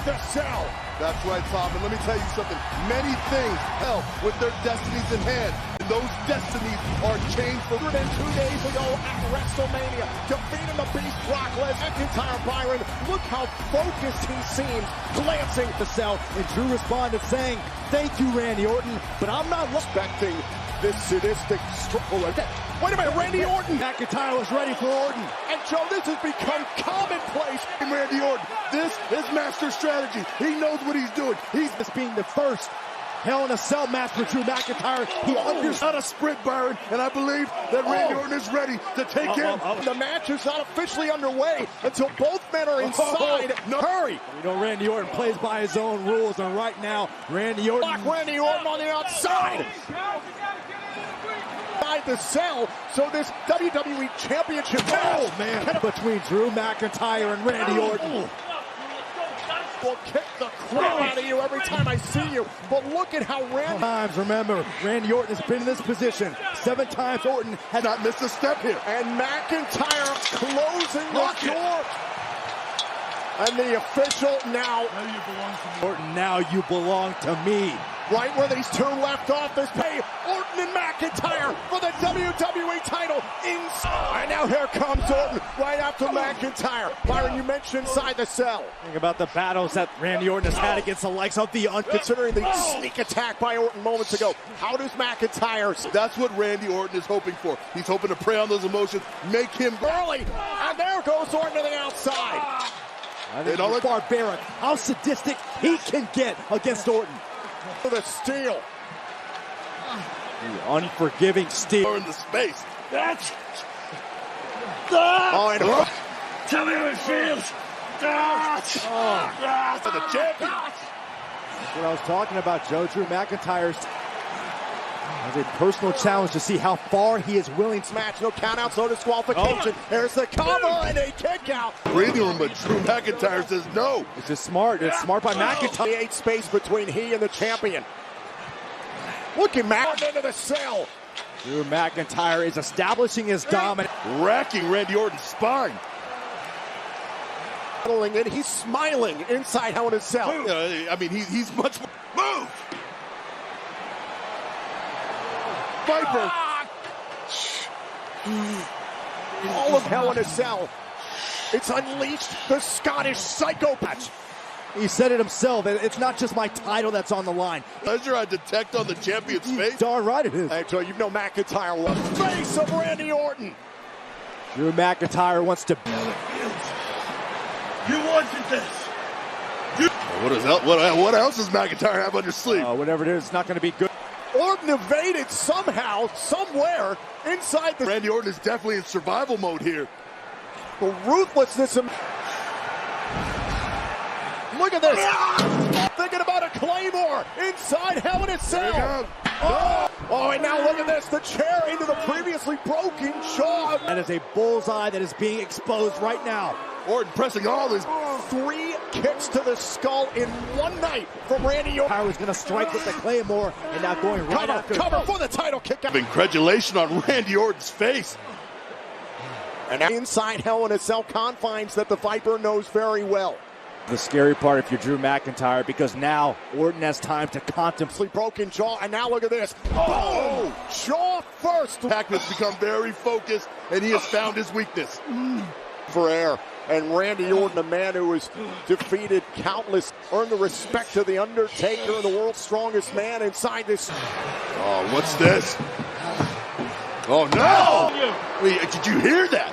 the cell. That's right, Tom, and let me tell you something. Many things help with their destinies in hand. And those destinies are changed for 2 days ago at WrestleMania, defeating the Beast Brock Lesnar. McIntyre, Byron, look how focused he seems, glancing the cell, and Drew responded saying, "Thank you, Randy Orton, but I'm not respecting this sadistic struggle." Wait a minute, Randy Orton! McIntyre was ready for Orton. And Joe, this has become commonplace. Randy Orton, this is master strategy. He knows what he's doing. He's this being the first Hell in a Cell match for Drew McIntyre. He understood a sprint, Byron, and I believe that Randy Orton is ready to take him. The match is not officially underway until both men are inside. No. Hurry! You know Randy Orton plays by his own rules, and right now, Randy Orton on the outside. The cell, so this WWE Championship between Drew McIntyre and Randy Orton. Will kick the crap out of you every time I see you, but look at how Randy... Remember, Randy Orton has been in this position 7 times. Orton has not missed a step here. And McIntyre closing the door. And the official now you belong to me. Orton, now you belong to me. Right where these two left off this pay, Orton and McIntyre for the WWE title inside. And now here comes Orton right after McIntyre. Byron, you mentioned inside the cell. Think about the battles that Randy Orton has had against the likes of the considering the sneak attack by Orton moments ago. How does McIntyre? That's what Randy Orton is hoping for. He's hoping to prey on those emotions, make him early. And there goes Orton to the outside. I think it's barbaric how sadistic he can get against Orton. The steal. The unforgiving steal. In the space. That's... Tell me how it feels. For the champion. That's what I was talking about, Joe. Drew McIntyre's has a personal challenge to see how far he is willing to match. No countouts, no disqualification. There's the cover and a kick out. Breathing room, but Drew McIntyre says no. It's just smart. It's smart by McIntyre. Create space between he and the champion. Look at Matt into the cell. Drew McIntyre is establishing his dominance. Racking Randy Orton's spine. And he's smiling inside Hell in a Cell. I mean, he's much more. Move! Viper. All of Hell in a Cell. It's unleashed the Scottish psychopath. He said it himself. It's not just my title that's on the line. Pleasure I detect on the champion's face. Darn right it is. Hey, Joe, you know McIntyre was face of Randy Orton. Drew McIntyre wants to. You wanted this. What else does McIntyre have on his sleeve? Whatever it is, it's not going to be good. Orton evaded somehow, somewhere, inside the... Randy Orton is definitely in survival mode here. The ruthlessness of... Look at this. Thinking about a Claymore inside Hell in a Cell. And now look at this. The chair into the previously broken jaw. That is a bullseye that is being exposed right now. Orton pressing all his... 3 kicks to the skull in one night from Randy Orton. Power is going to strike with the Claymore, and now going right after. Cover for the title kick out. Congratulations on Randy Orton's face. And now inside Hell in a Cell confines that the Viper knows very well. The scary part if you're Drew McIntyre, because now Orton has time to contemplate. Broken jaw, and now look at this. Oh! Jaw first. Pac has become very focused, and he has found his weakness. For air. And Randy Orton, a man who has defeated countless, earned the respect of The Undertaker, the world's strongest man inside this. Oh, what's this? Oh, no! Wait, did you hear that?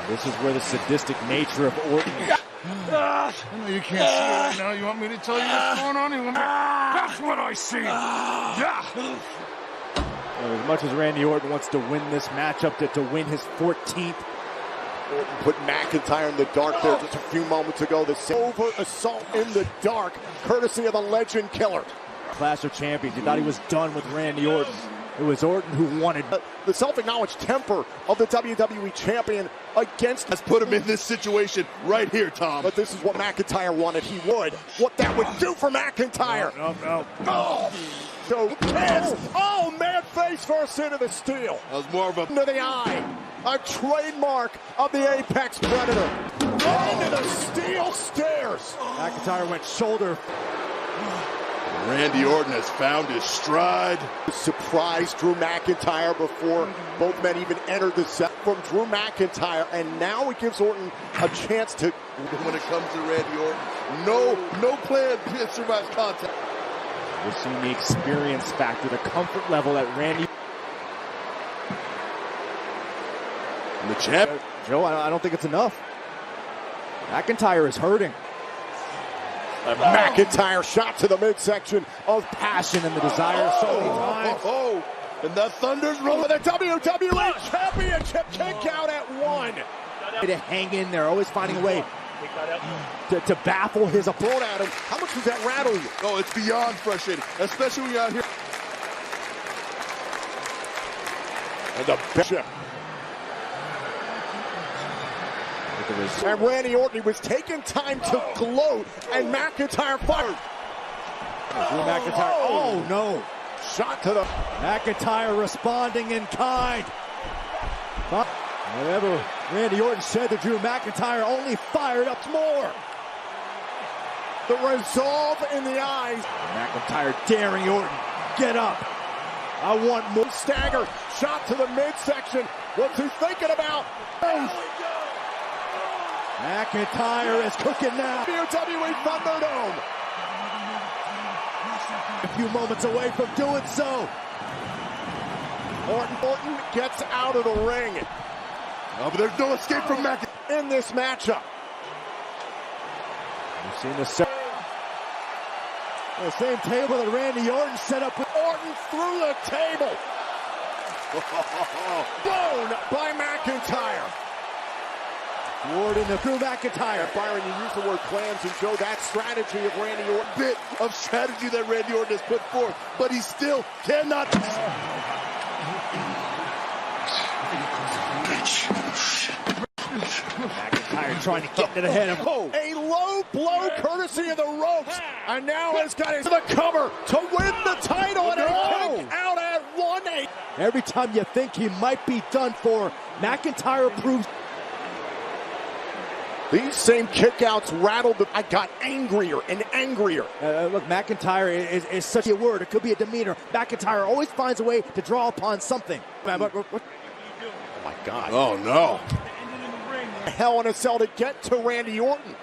This is where the sadistic nature of Orton. I know you can't see it right now. You want me to tell you what's going on? That's what I see. As much as Randy Orton wants to win this matchup, to win his 14th. Orton put McIntyre in the dark there just a few moments ago. The over assault in the dark, courtesy of the Legend Killer. Clash of Champions. He thought he was done with Randy Orton. It was Orton who wanted. The self-acknowledged temper of the WWE Champion against. Let's put him in this situation right here, Tom. But this is what McIntyre wanted. He would. What that would do for McIntyre. No. Oh, so kiss. Oh, man, face first into the steel. That was more of a... Into the eye. A trademark of the Apex Predator. Into the steel stairs. McIntyre went shoulder. Randy Orton has found his stride. Surprised Drew McIntyre before both men even entered the set from Drew McIntyre, and now it gives Orton a chance to. When it comes to Randy Orton, no plan survives contact. We're seeing the experience factor, the comfort level that Randy. And the champ. Joe, I don't think it's enough. McIntyre is hurting. McIntyre shot to the midsection of Passion and the desire so many times. And that thunder's rolling. the WWE Championship kick out at 1. To hang in there, always finding a way to baffle his opponent. At him. How much does that rattle you? Oh, it's beyond frustrating, especially when you're out here. And the bishop. And Randy Orton was taking time to gloat, and McIntyre fired. Drew McIntyre. Oh no! Shot to the. McIntyre responding in kind. Whatever Randy Orton said to Drew McIntyre only fired up more. The resolve in the eyes. McIntyre daring Orton. Get up. I want more. Stagger. Shot to the midsection. What's he thinking about? McIntyre is cooking now. WWE Thunderdome. A few moments away from doing so. Orton gets out of the ring. Oh, but there's no escape from McIntyre in this matchup. We've seen the same table that Randy Orton set up with Orton through the table. Blown by McIntyre. Orton through McIntyre. Byron, you use the word plans and show that strategy of Randy Orton. bit of strategy that Randy Orton has put forth, but he still cannot. McIntyre trying to get into the head of. Oh, a low blow courtesy of the ropes, and now has got his the cover to win the title and a kick out at 1-8. Every time you think he might be done for, McIntyre proves. These same kickouts rattled the. I got angrier and angrier. Look, McIntyre is such a word. It could be a demeanor. McIntyre always finds a way to draw upon something. What? Oh my God. Oh no. Hell in a Cell to get to Randy Orton.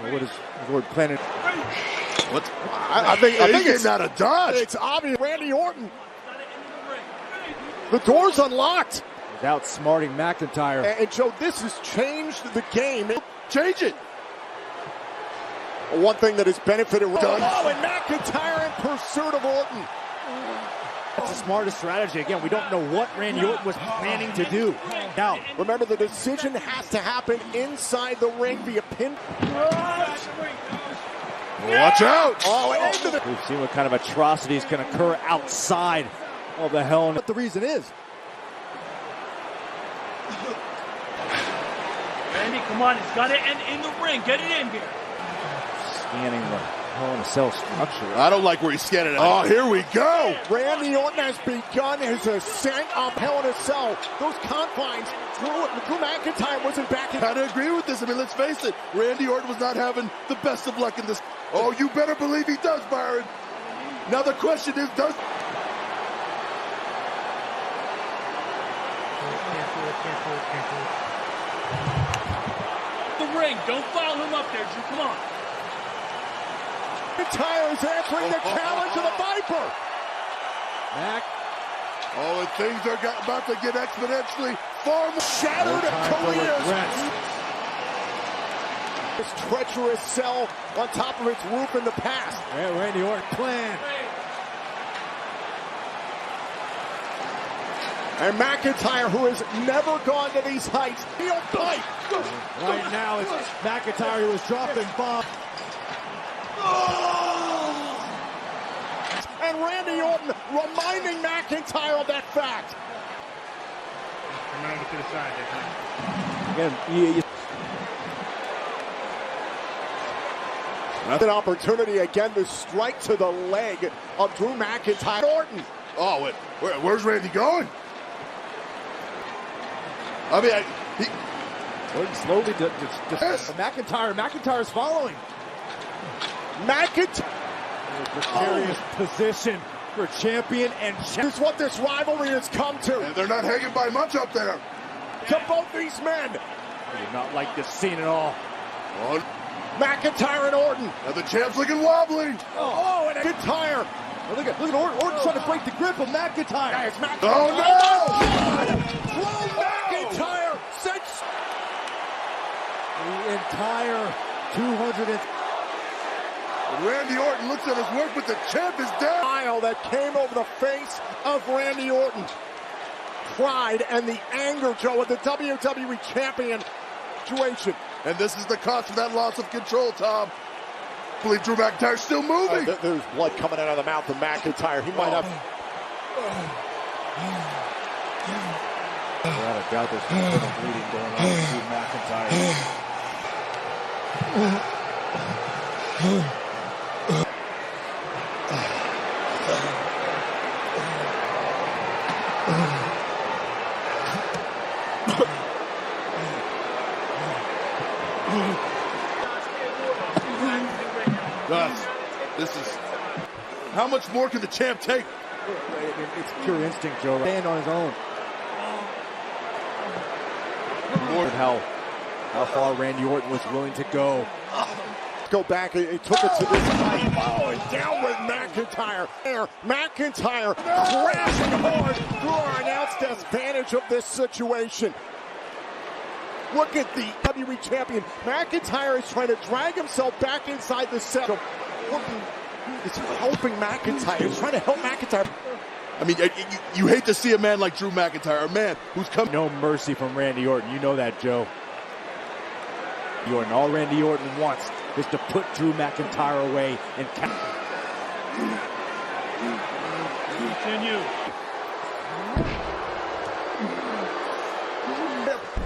What is Lord planning? What? I think it's out of dodge. It's obvious. Randy Orton. The door's unlocked. Without smarting McIntyre. And Joe, this has changed the game. Change it. One thing that has benefited. Oh, and McIntyre in pursuit of Orton. That's the smartest strategy. Again, we don't know what Randy Orton was planning to do. Now, remember, the decision has to happen inside the ring via pin. Watch out! Oh, into the. We've seen what kind of atrocities can occur outside of the Hell in. What the reason is. Randy, come on, it's got to end in the ring. Get it in here. Scanning the Hell in a Cell structure. I don't like where he's scanning it. Oh, here we go. Randy Orton has begun his ascent of Hell in a Cell. Those confines, Drew McIntyre wasn't back in. I gotta agree with this. I mean, let's face it. Randy Orton was not having the best of luck in this. Oh, you better believe he does, Byron. Now the question is, does... The ring, don't foul him up there, Drew. Come on. McIntyre is answering the challenge of the Viper. Mac. Oh, and things are about to get exponentially far more shattered careers. This treacherous cell on top of its roof in the past. Yeah, Randy Orton plan. And McIntyre, who has never gone to these heights, heel pipe. Right now, it's McIntyre who is dropping bombs. And Randy Orton reminding McIntyre of that fact. Come over to the side there. Again, an opportunity again to strike to the leg of Drew McIntyre. Orton. Oh, wait, where's Randy going? I mean, Orton slowly McIntyre's following. McIntyre. Precarious position for champion and This is what this rivalry has come to. and they're not hanging by much up there. To both these men. I did not like this scene at all. One. McIntyre and Orton. Now the champ's looking wobbly. Oh, and McIntyre. Oh, look at Orton trying to break the grip of McIntyre. Guys, McIntyre. Oh, no! Drew McIntyre. The entire 200. Randy Orton looks at his work, but the champ is down. Smile that came over the face of Randy Orton. Pride and the anger, Joe, of the WWE Champion situation. And this is the cost of that loss of control, Tom. I believe Drew McIntyre's still moving. There's blood coming out of the mouth of McIntyre. He might have. Without a doubt, there's bleeding going on with Drew McIntyre. Guys, this is... How much more can the champ take? It's pure instinct, Joe. Stand on his own. More than how far Randy Orton was willing to go. Go back. He took it to this height. Oh, and down with McIntyre. McIntyre crashing hard through our announce desk. Advantage of this situation. Look at the WWE Champion. McIntyre is trying to drag himself back inside the set. Orton is helping McIntyre. He's trying to help McIntyre. I mean, you hate to see a man like Drew McIntyre, a man who's come... No mercy from Randy Orton. You know that, Joe. All Randy Orton wants is to put Drew McIntyre away and Continue.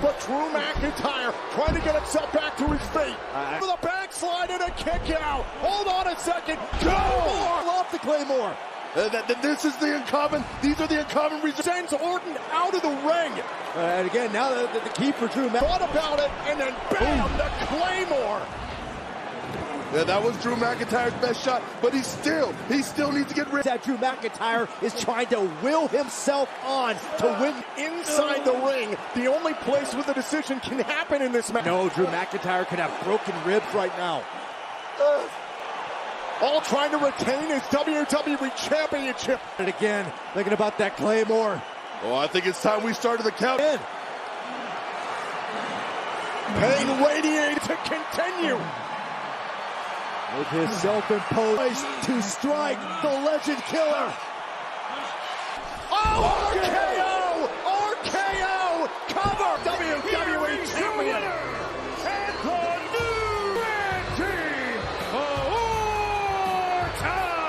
But Drew McIntyre trying to get himself back to his feet. For the backslide and a kick out. Hold on a second. Go! off the Claymore. This is the uncommon. These are the uncommon results. Sends Orton out of the ring. And again, now the key for Drew McIntyre. Thought about it, and then bam, the Claymore. Yeah, that was Drew McIntyre's best shot, but he still needs to get rid. That Drew McIntyre is trying to will himself on to win Inside the ring, the only place where the decision can happen in this match. No, Drew McIntyre could have broken ribs right now. All trying to retain his WWE Championship. And again, thinking about that Claymore. Oh, I think it's time we started the count. Pain radiated to continue. With his self-imposed to strike the legend killer. Oh, RKO! RKO! Cover! WWE Champion! And the new Randy Orton!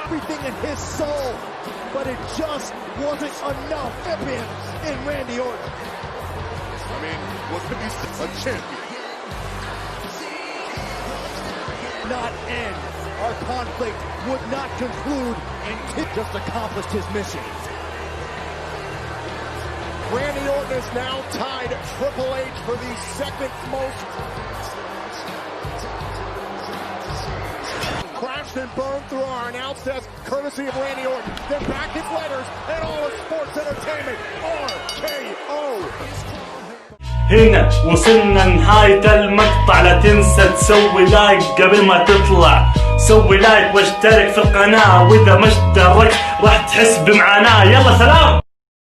Everything in his soul, but it just wasn't enough. Champion in Randy Orton. I mean, what could be a champion? Not end. Our conflict would not conclude and just accomplished his mission. Randy Orton is now tied Triple H for the second most. Crashed and burned through our announce desk, courtesy of Randy Orton. Then back his letters and all of sports entertainment. RKO. هنا وصلنا نهاية المقطع. لا تنسى تسوي لايك قبل ما تطلع. سوي لايك واشترك في القناة، واذا ما اشتركت راح تحس بمعاناة. يلا سلام.